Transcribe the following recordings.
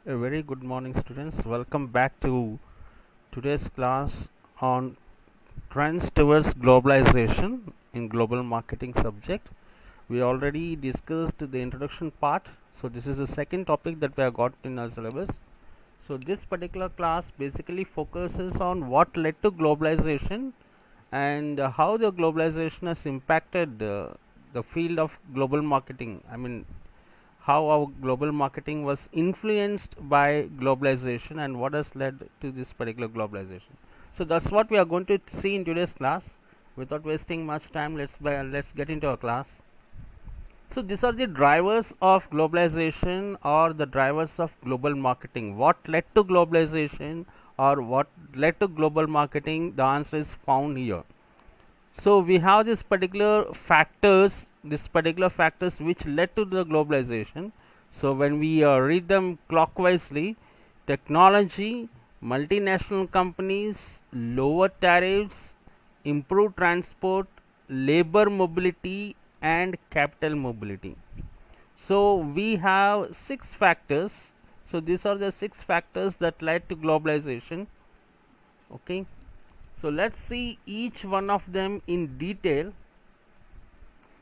A very good morning, students. Welcome back to today's class on trends towards globalization in global marketing subject. We already discussed the introduction part, so this is the second topic that we have got in our syllabus. So this particular class basically focuses on what led to globalization and how the globalization has impacted the field of global marketing. I mean, how our global marketing was influenced by globalization and what has led to this particular globalization. So that's what we are going to see in today's class. Without wasting much time, let's get into our class. So these are the drivers of globalization or the drivers of global marketing. What led to globalization or what led to global marketing? The answer is found here. So we have these particular factors which led to the globalization. So when we read them clockwisely, technology, multinational companies, lower tariffs, improved transport, labor mobility, and capital mobility. So we have six factors. So these are the six factors that led to globalization. Okay. So let's see each one of them in detail.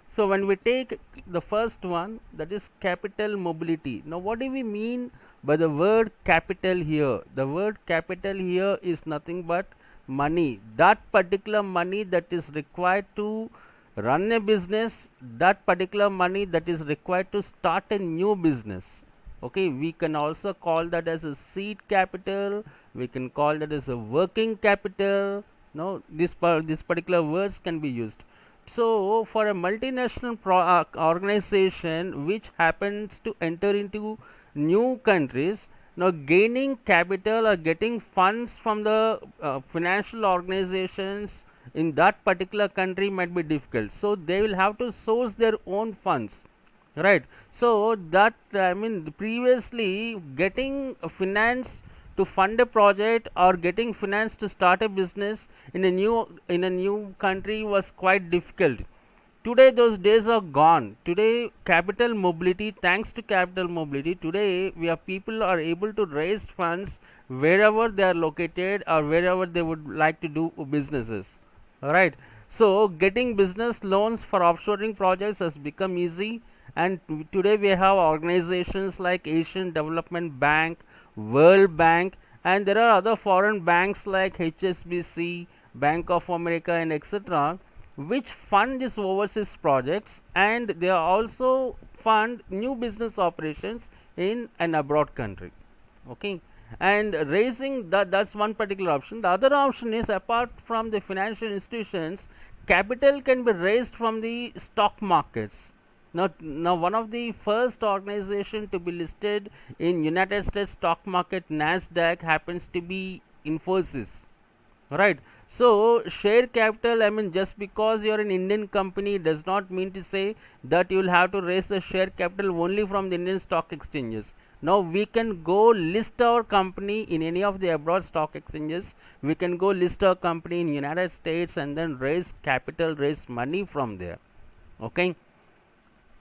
So when we take the first one, that is capital mobility. Now what do we mean by the word capital here? The word capital here is nothing but money. That particular money that is required to run a business, that particular money that is required to start a new business. Okay, we can also call that as a seed capital, we can call that as a working capital. No, this particular words can be used. So for a multinational organization which happens to enter into new countries, now gaining capital or getting funds from the financial organizations in that particular country might be difficult, so they will have to source their own funds, right? So that, I mean, previously getting finance to fund a project or getting finance to start a business in a new country was quite difficult. Today those days are gone. Today capital mobility, thanks to capital mobility, today we have people are able to raise funds wherever they are located or wherever they would like to do businesses. All right. So getting business loans for offshoring projects has become easy, and today we have organizations like Asian Development Bank, World Bank, and there are other foreign banks like HSBC, Bank of America, and etc., which fund these overseas projects, and they also fund new business operations in an abroad country. Okay, and raising that's one particular option. The other option is, apart from the financial institutions, capital can be raised from the stock markets. Now one of the first organization to be listed in United States stock market, Nasdaq, happens to be Infosys, right? So share capital, I mean, just because you're an Indian company does not mean to say that you will have to raise the share capital only from the Indian stock exchanges. Now we can go list our company in any of the abroad stock exchanges. We can go list our company in United States and then raise capital, raise money from there. Okay,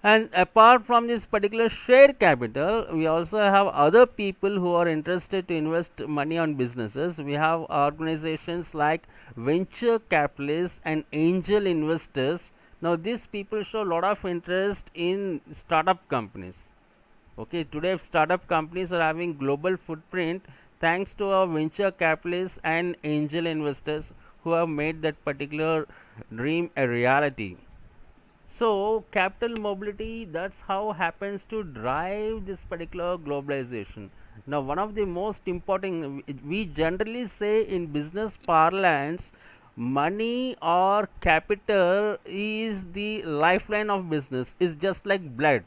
and apart from this particular share capital, we also have other people who are interested to invest money on businesses. We have organizations like venture capitalists and angel investors. Now these people show a lot of interest in startup companies. Okay, today startup companies are having global footprint thanks to our venture capitalists and angel investors who have made that particular dream a reality. So capital mobility, that's how happens to drive this particular globalization. Now one of the most important, we generally say in business parlance, money or capital is the lifeline of business, is just like blood.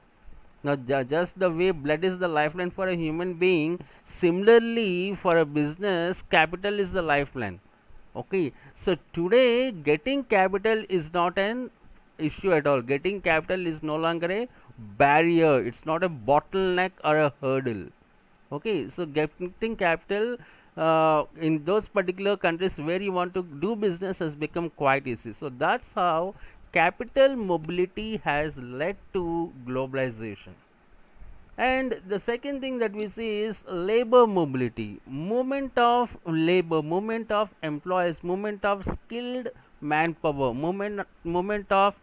Now just the way blood is the lifeline for a human being, similarly for a business, capital is the lifeline. Okay, so today getting capital is not an issue at all. Getting capital is no longer a barrier, it's not a bottleneck or a hurdle. Okay, so getting capital in those particular countries where you want to do business has become quite easy. So that's how capital mobility has led to globalization. And the second thing that we see is labor mobility, movement of labor, movement of employees, movement of skilled manpower, movement of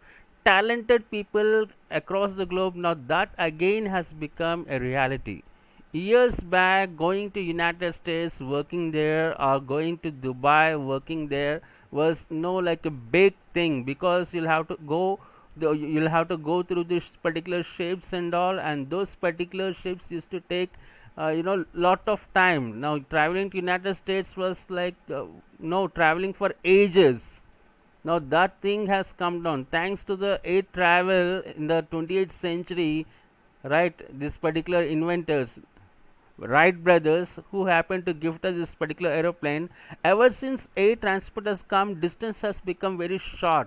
talented people across the globe. Now that again has become a reality. Years back, going to United States, working there, or going to Dubai, working there was no like a big thing, because you'll have to go through this particular shapes and all, and those particular shapes used to take lot of time. Now traveling to United States was like no traveling for ages. Now that thing has come down thanks to the air travel in the 28th century, right? This particular inventors, Wright brothers, who happened to gift us this particular aeroplane. Ever since air transport has come, distance has become very short,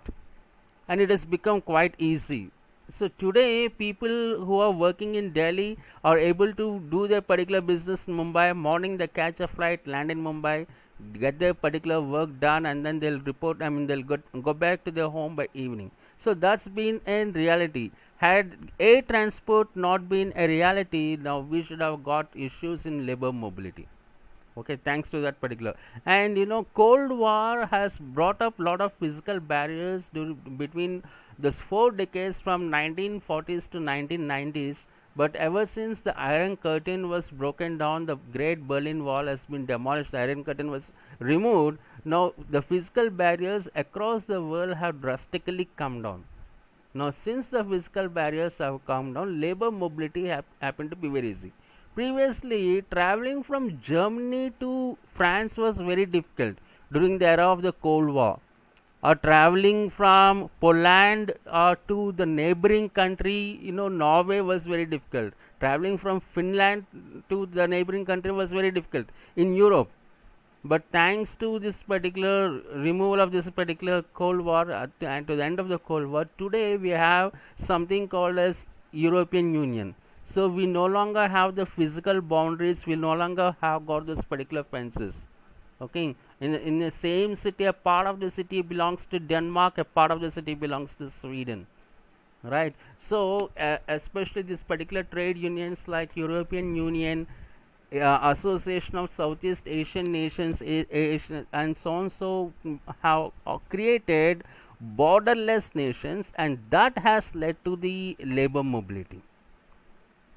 and it has become quite easy. So today, people who are working in Delhi are able to do their particular business in Mumbai. Morning they catch a flight, land in Mumbai, get their particular work done, and then they'll report. I mean, they'll go back to their home by evening. So that's been in reality. Had air transport not been a reality, now we should have got issues in labor mobility. Okay, thanks to that particular. And Cold War has brought up lot of physical barriers between this 4 decades from 1940s to 1990s. But ever since the Iron Curtain was broken down, the Great Berlin Wall has been demolished, the Iron Curtain was removed. Now the physical barriers across the world have drastically come down. Now since the physical barriers have come down, labor mobility happened to be very easy. Previously, traveling from Germany to France was very difficult during the era of the Cold War. Or traveling from Poland to the neighboring country, Norway was very difficult. Traveling from Finland to the neighboring country was very difficult in Europe. But thanks to this particular removal of this particular Cold War and to the end of the Cold War, today we have something called as European Union. So we no longer have the physical boundaries, we no longer have got those particular fences. Okay, in the same city, a part of the city belongs to Denmark, a part of the city belongs to Sweden, right? So especially this particular trade unions like European Union, Association of Southeast Asian Nations, Asian, and so on, so have created borderless nations, and that has led to the labor mobility.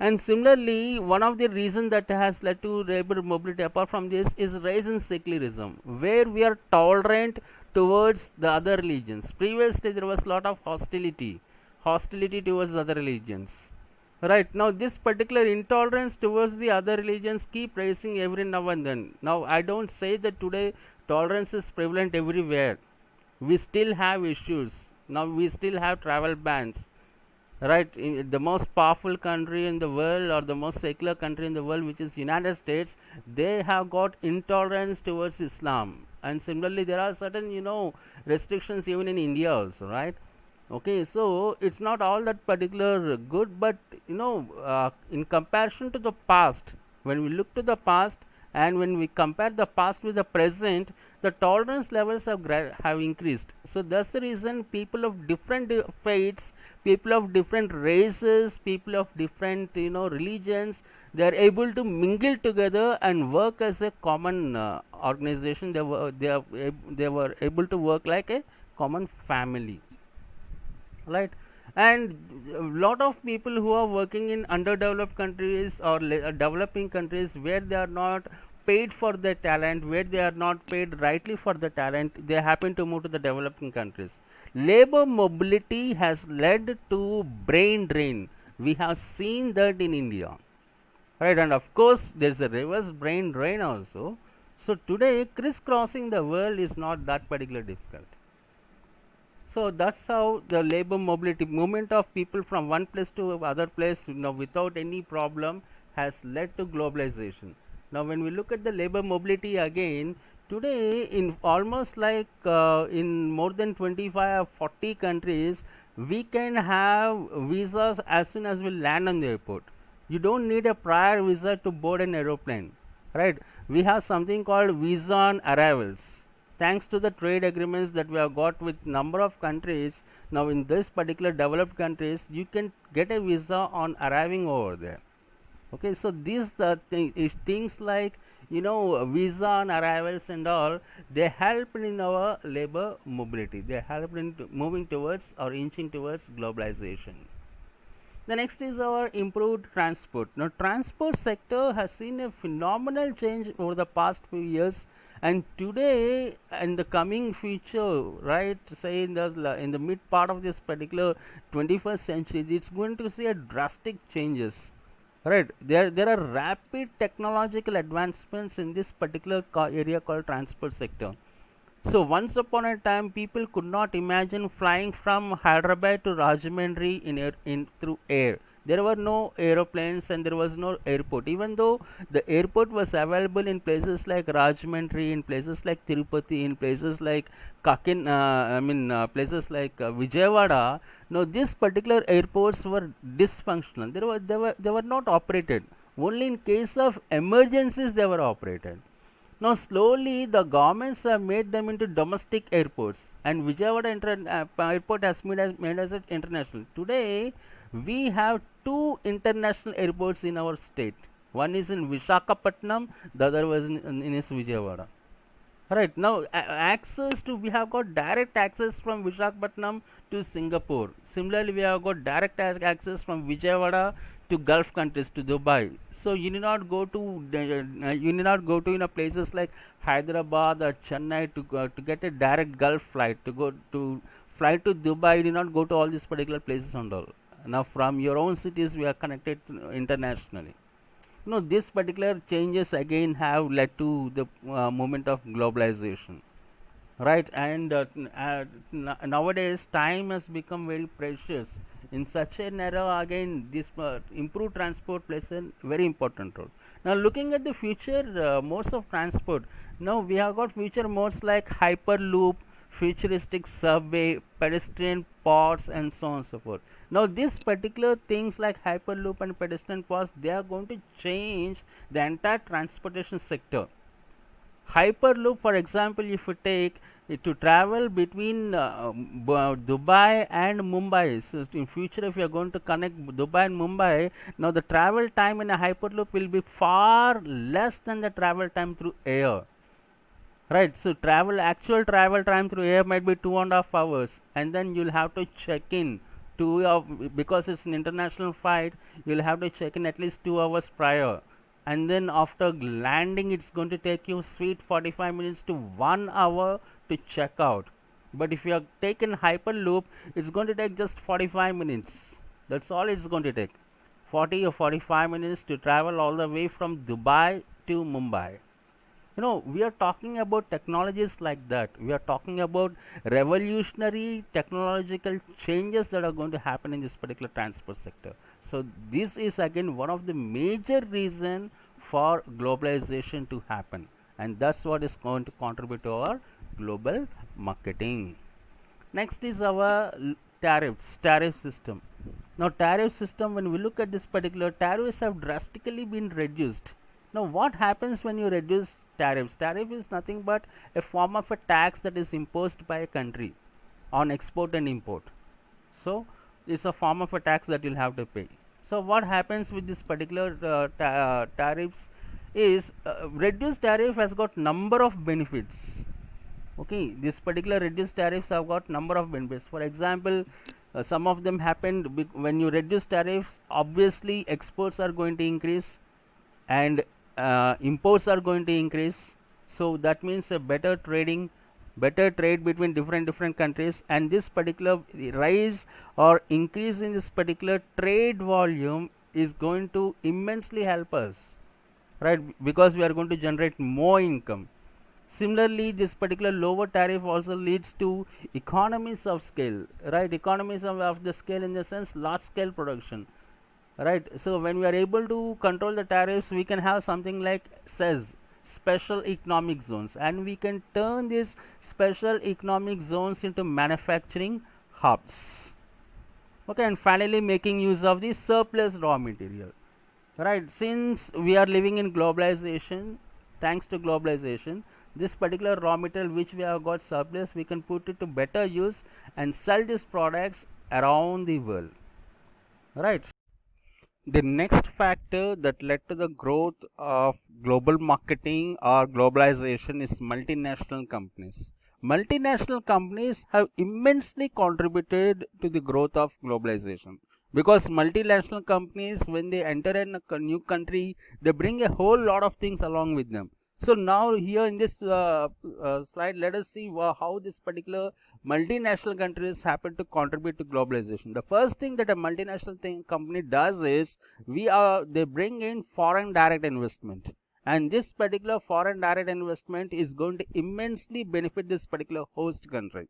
And similarly, one of the reasons that has led to labor mobility apart from this is rise in secularism, where we are tolerant towards the other religions. Previously there was lot of hostility towards other religions. Right, now this particular intolerance towards the other religions keep rising every now and then. Now I don't say that today tolerance is prevalent everywhere. We still have issues. Now we still have travel bans, right? In the most powerful country in the world, or the most secular country in the world, which is United States, they have got intolerance towards Islam. And similarly there are certain restrictions even in India also, right? Okay, so it's not all that particular good, but in comparison to the past, when we look to the past and when we compare the past with the present, the tolerance levels have increased. So that's the reason people of different faiths, people of different races, people of different religions, they are able to mingle together and work as a common organization. They were able to work like a common family, right? And a lot of people who are working in underdeveloped countries or developing countries, where they are not paid for their talent, where they are not paid rightly for the talent, they happen to move to the developing countries. Labor mobility has led to brain drain. We have seen that in India, right? And of course there is a reverse brain drain also. So today crisscrossing the world is not that particularly difficult. So that's how the labor mobility, movement of people from one place to other place, without any problem, has led to globalization. Now when we look at the labor mobility again, today in almost like in more than 25 or 40 countries, we can have visas as soon as we land on the airport. You don't need a prior visa to board an aeroplane, right? We have something called visa on arrivals. Thanks to the trade agreements that we have got with number of countries, now in this particular developed countries, you can get a visa on arriving over there. Okay, so these things like, visa and arrivals and all, they help in our labor mobility. They help in moving towards or inching towards globalization. The next is our improved transport. Now, transport sector has seen a phenomenal change over the past few years, and today and the coming future, right? Say in the mid part of this particular 21st century, it's going to see a drastic changes. Right, there are rapid technological advancements in this particular area called transport sector. So once upon a time, people could not imagine flying from Hyderabad to Rajahmundry in through air. There were no aeroplanes and there was no airport. Even though the airport was available in places like Rajahmundry, in places like Tirupati, in places like places like Vijayawada. Now, these particular airports were dysfunctional. They were not operated. Only in case of emergencies they were operated. Now, slowly the governments have made them into domestic airports, and Vijayawada airport has made as it international. Today, we have two international airports in our state. One is in Visakhapatnam, the other was in is Vijayawada. Right now, access to we have got direct access from Visakhapatnam to Singapore. Similarly, we have got direct access from Vijayawada to Gulf countries to Dubai. So you need not go to places like Hyderabad or Chennai to get a direct Gulf flight to go to fly to Dubai. You need not go to all these particular places and all. Now from your own cities, we are connected internationally. This particular changes again have led to the movement of globalization, right? And nowadays time has become very precious. In such an era, again this improved transport plays a very important role. Now looking at the future modes of transport, now we have got future modes like hyperloop, futuristic subway, pedestrian pods, and so on and so forth. Now these particular things like hyperloop and pedestrian pods, they are going to change the entire transportation sector. Hyperloop, for example, if you take to travel between Dubai and Mumbai. So in future, if you are going to connect Dubai and Mumbai, now the travel time in a hyperloop will be far less than the travel time through air. Right, so actual travel time through air might be 2.5 hours, and then you'll have to check in because it's an international flight. You'll have to check in at least 2 hours prior, and then after landing, it's going to take you sweet 45 minutes to 1 hour to check out. But if you are taken Hyperloop, it's going to take just 45 minutes. That's all it's going to take. 40 or 45 minutes to travel all the way from Dubai to Mumbai. We are talking about technologies like that. We are talking about revolutionary technological changes that are going to happen in this particular transport sector. So this is again one of the major reason for globalization to happen, and that's what is going to contribute to our global marketing. Next is our tariff system. Now tariff system, when we look at this particular, tariffs have drastically been reduced. Now what happens when you reduce tariffs? Tariff is nothing but a form of a tax that is imposed by a country on export and import. So it's a form of a tax that you'll have to pay. So what happens with this particular tariffs is reduced tariff has got number of benefits. Okay, this particular reduced tariffs have got number of benefits. For example, some of them happened when you reduce tariffs, obviously exports are going to increase and imports are going to increase. So that means a better trade between different countries, and this particular rise or increase in this particular trade volume is going to immensely help us, right? Because we are going to generate more income. Similarly, this particular lower tariff also leads to economies of scale, right? Economies of the scale in the sense large scale production, right? So when we are able to control the tariffs, we can have something like SEZ, special economic zones, and we can turn these special economic zones into manufacturing hubs. Okay, and finally making use of the surplus raw material, right? Since we are living in globalization, thanks to globalization, this particular raw material which we have got surplus, we can put it to better use and sell these products around the world, right? The next factor that led to the growth of global marketing or globalization is multinational companies. Multinational companies have immensely contributed to the growth of globalization, because multinational companies, when they enter in a new country, they bring a whole lot of things along with them. So now here in this slide, let us see how this particular multinational countries happen to contribute to globalization. The first thing that a multinational company does is they bring in foreign direct investment, and this particular foreign direct investment is going to immensely benefit this particular host country.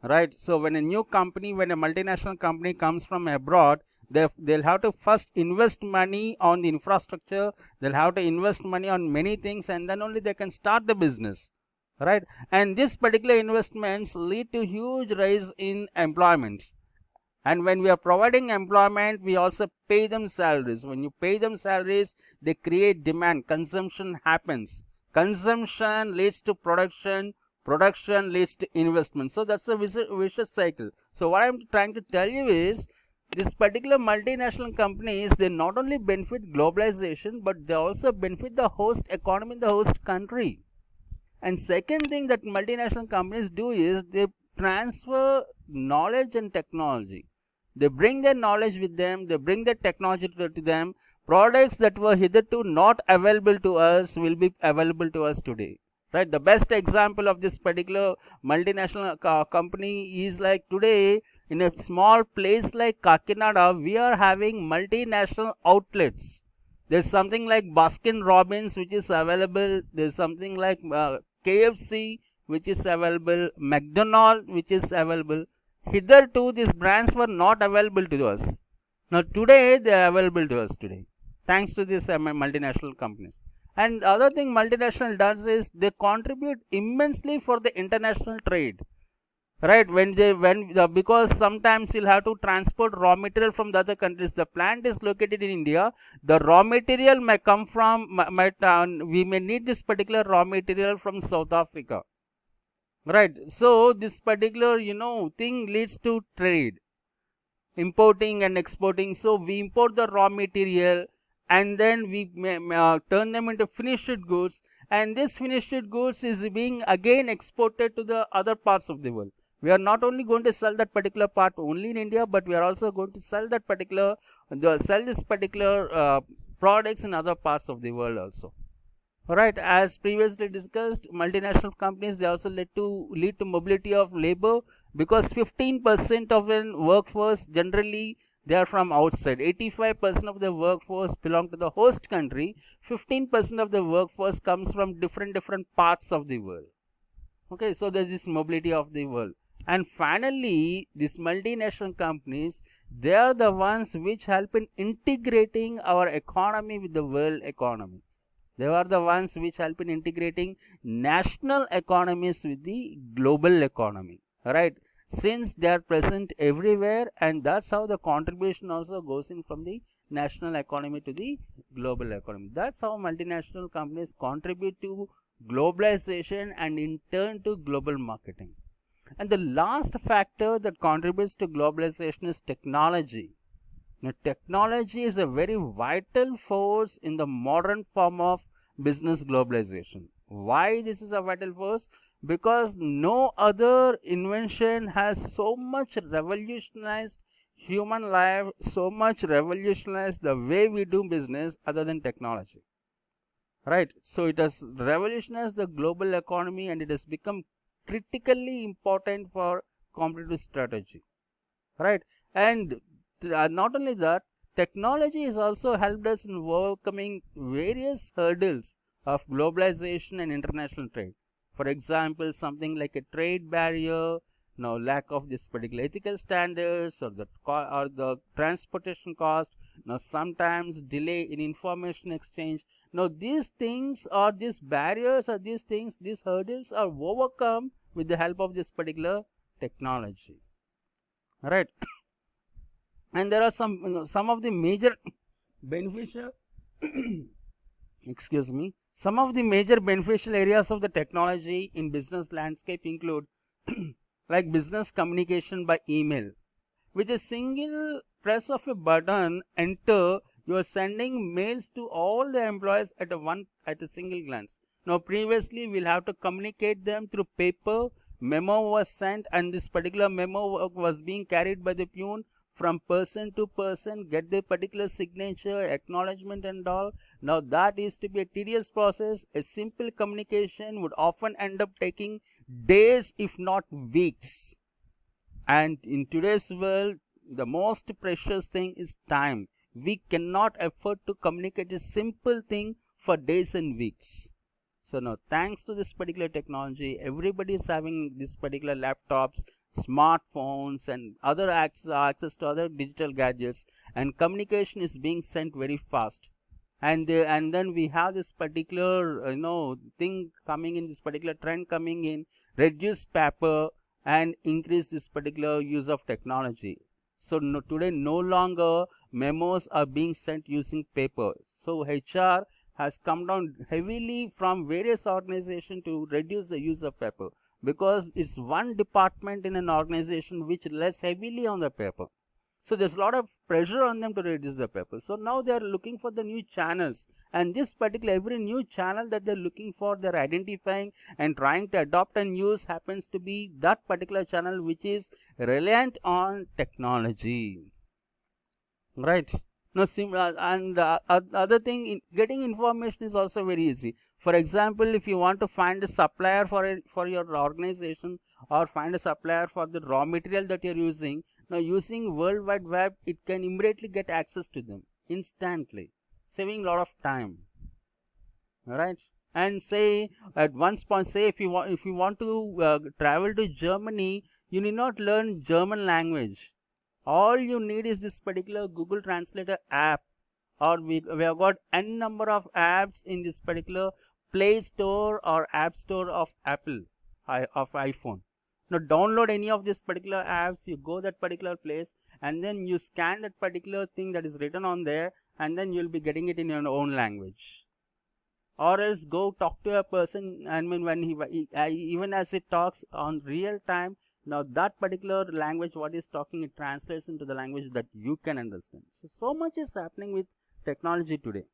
Right. So when a multinational company comes from abroad, they'll have to first invest money on the infrastructure. They'll have to invest money on many things, and then only they can start the business. Right. And this particular investments lead to huge rise in employment. And when we are providing employment, we also pay them salaries. When you pay them salaries, they create demand. Consumption happens. Consumption leads to production. Production leads to investment. So that's the vicious cycle. So what I'm trying to tell you is, this particular multinational companies, they not only benefit globalization, but they also benefit the host economy in the host country. And second thing that multinational companies do is they transfer knowledge and technology. They bring their knowledge with them, they bring their technology to them. Products that were hitherto not available to us will be available to us today. Right? The best example of this particular multinational company is like today, in a small place like Kakinada, we are having multinational outlets. There's something like Baskin Robbins which is available. There's something like KFC which is available, McDonald's which is available. Hitherto these brands were not available to us. Now today they are available to us today, thanks to these multinational companies. And the other thing multinational does is they contribute immensely for the international trade. Right, because sometimes you'll have to transport raw material from the other countries. The plant is located in India. The raw material may come from we may need this particular raw material from South Africa. Right. So this particular thing leads to trade, importing and exporting. So we import the raw material, and then we turn them into finished goods, and this finished goods is being again exported to the other parts of the world. We are not only going to sell that particular part only in India, but we are also going to sell this particular products in other parts of the world also. Alright, as previously discussed, multinational companies, they also lead to mobility of labor, because 15% of the workforce generally they are from outside. 85% of the workforce belong to the host country. 15% of the workforce comes from different parts of the world. Okay, so there's this mobility of the world. And finally, these multinational companies, they are the ones which help in integrating our economy with the world economy. They are the ones which help in integrating national economies with the global economy. Right? Since they are present everywhere, and that's how the contribution also goes in from the national economy to the global economy. That's how multinational companies contribute to globalization and in turn to global marketing. And the last factor that contributes to globalization is technology. Now, technology is a very vital force in the modern form of business globalization. Why this is a vital force? Because no other invention has so much revolutionized human life, so much revolutionized the way we do business other than technology. Right? So it has revolutionized the global economy, and it has become critically important for competitive strategy. Right? And not only that, technology has also helped us in overcoming various hurdles of globalization and international trade. For example, something like a trade barrier, lack of this particular ethical standards, or the transportation cost, sometimes delay in information exchange. Now these things, or these barriers, or these hurdles are overcome with the help of this particular technology. Right? And there are some of the major beneficial excuse me, some of the major beneficial areas of the technology in business landscape include like business communication by email. With a single press of a button, enter, You are sending mails to all the employees at a single glance. Now previously we'll have to communicate them through paper. Memo was sent, and this particular memo was being carried by the peon from person to person, get the particular signature, acknowledgement and all. Now that is to be a tedious process. A simple communication would often end up taking days if not weeks. And in today's world, the most precious thing is time. We cannot afford to communicate a simple thing for days and weeks. So now, thanks to this particular technology, everybody is having this particular laptops, smartphones and other access to other digital gadgets, and communication is being sent very fast. And then we have this particular thing coming in, this particular trend coming in, reduce paper and increase this particular use of technology. So today no longer memos are being sent using paper. So HR has come down heavily from various organizations to reduce the use of paper, because it's one department in an organization which relies heavily on the paper. So there's a lot of pressure on them to reduce the paper. So now they are looking for the new channels, and this particular every new channel that they're looking for, they're identifying and trying to adopt and use happens to be that particular channel which is reliant on technology, right? Now other thing, getting information is also very easy. For example, if you want to find a supplier for your organization, or find a supplier for the raw material that you're using, now using World Wide Web, it can immediately get access to them instantly, saving a lot of time, right? And say at one point, say if you want to travel to Germany, you need not learn German language. All you need is this particular Google Translator app, or we have got n number of apps in this particular Play Store or App Store of Apple, of iPhone. Now download any of these particular apps, you go that particular place, and then you scan that particular thing that is written on there, and then you'll be getting it in your own language. Or else go talk to a person, and when he even as it talks on real time, now that particular language what is talking, it translates into the language that you can understand. So much is happening with technology today.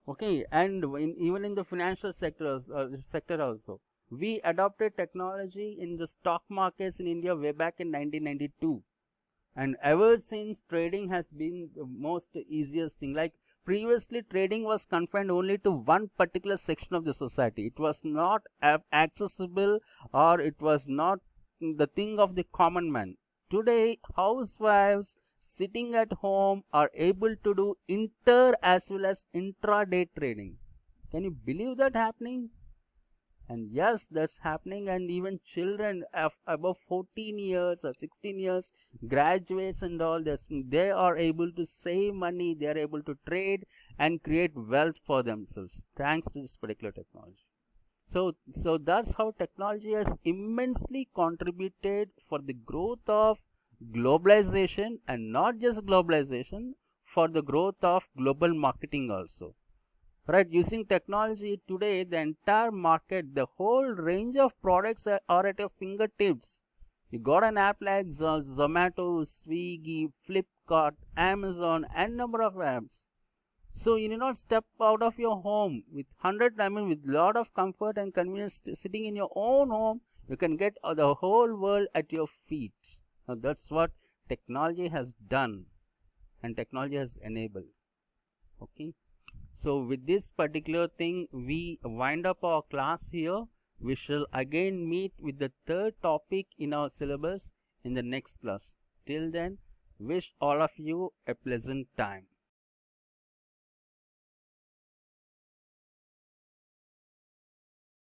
Okay, and even in the financial sector also, we adopted technology in the stock markets in India way back in 1992. And ever since, trading has been the most easiest thing. Like previously, trading was confined only to one particular section of the society. It was not accessible, or it was not the thing of the common man. Today, housewives sitting at home are able to do inter as well as intraday trading. Can you believe that happening? And yes, that's happening. And even children of above 14 years or 16 years, graduates and all this, they are able to save money, they are able to trade and create wealth for themselves thanks to this particular technology. So that's how technology has immensely contributed for the growth of globalization, and not just globalization, for the growth of global marketing also. Right, using technology today, the entire market, the whole range of products are at your fingertips. You got an app like Zomato, Swiggy, Flipkart, Amazon, and number of apps. So you need not step out of your home with with lot of comfort and convenience, sitting in your own home. You can get the whole world at your feet. Now that's what technology has done, and technology has enabled. Okay. So with this particular thing, we wind up our class here. We shall again meet with the third topic in our syllabus in the next class. Till then, wish all of you a pleasant time.